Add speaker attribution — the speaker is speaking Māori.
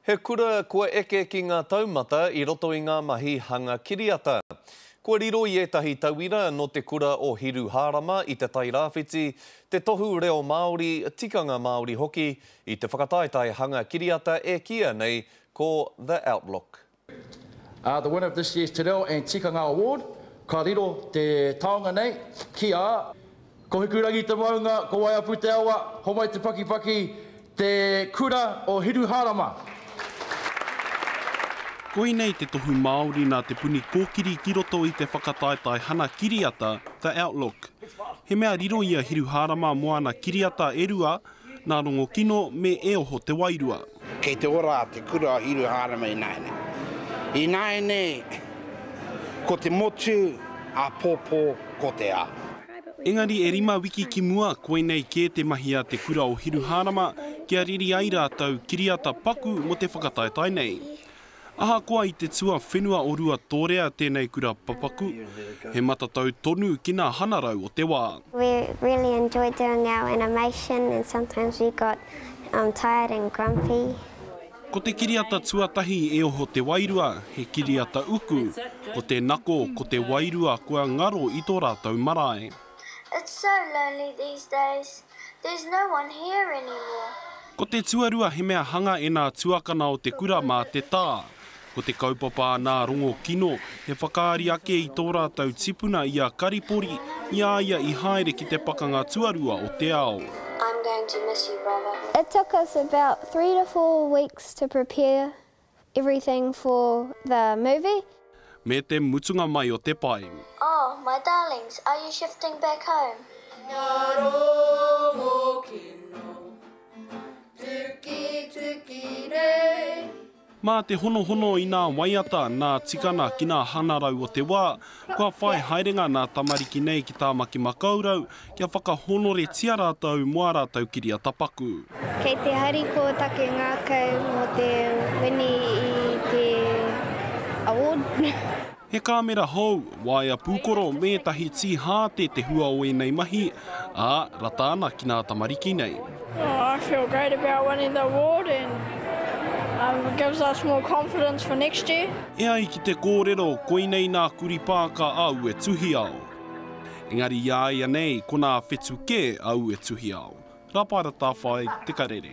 Speaker 1: He kura kua eke ki ngā taumata I roto I ngā mahi hanga kiriata. Kua riro I etahi tauira no te kura o Hiru Hārama I te tai rāwhiti, te tohu reo Māori, tikanga Māori hoki, I te whakataetai hanga kiriata e kia nei ko The Outlook.
Speaker 2: The winner of this year's Te Reo and Tikanga Award, ka riro te taonga nei, kia, ko hikurangi te maunga, ko waiapu te awa, homai te pakipaki, te kura o Hiru Hārama.
Speaker 3: Koinei te tohu Māori nā te puni kōkiri ki roto I te whakataetai hana kiriata, The Outlook. He mea riro ia Hiru Hārama moana kiriata e rua, nā rongo kino me e oho te wairua.
Speaker 4: Kei te ora te kura Hiru Hārama I naene. I naene, ko te motu a pōpō ko te a.
Speaker 3: Engari e rima wiki ki mua koinei kē te mahi a te kura o Hiru Hārama kia riri ai rātau kiriata paku mo te whakataetai nei. Aha koa I te tua whenua o rua tōrea tēnei kura papaku, he matatau tonu ki ngā hanarau o te wā.
Speaker 5: We really enjoyed doing our animation and sometimes we got tired and grumpy.
Speaker 3: Ko te kiriata tuatahi e oho te wairua, he kiriata uku, ko te nako, ko te wairua kua ngaro I tō rātau marae.
Speaker 6: It's so lonely these days. There's no one here anymore.
Speaker 3: Ko te tuarua he mea hanga e nā tuakana o te kura mā te tā. Ko te kaupapa nā rongo kino, he whakaari ake I tō rātau tipuna I a karipori, ia I haere ki te pakanga tuarua o te ao.
Speaker 6: I'm going to miss you, brother.
Speaker 5: It took us about 3 to 4 weeks to prepare everything for the movie.
Speaker 3: Me te mutunga mai o te pai.
Speaker 6: Oh, my darlings, are you shifting back home?
Speaker 3: Mā te hono I nā waiata nā tikana ki nā hanarau o te wā, kua whai haerenga nā tamariki nei ki tā maki makaurau, kia whakahonore tia rātau mua rātau kiriata paku.
Speaker 5: Kei te hariko take ngākau mo te wini I te award.
Speaker 3: He kāmera hou, waia pūkoro me tahi ti hāte te hua o e nei mahi, ā rata ana ki nā tamariki nei.
Speaker 7: I feel great about winning the award and it gives us more confidence for next year.
Speaker 3: E ai ki te kōrero, koinei nā kuri pāka au e tuhi au. Engari ia nei, ko nā whetu ke au e tuhi au. Rapaira tā whai, te karere.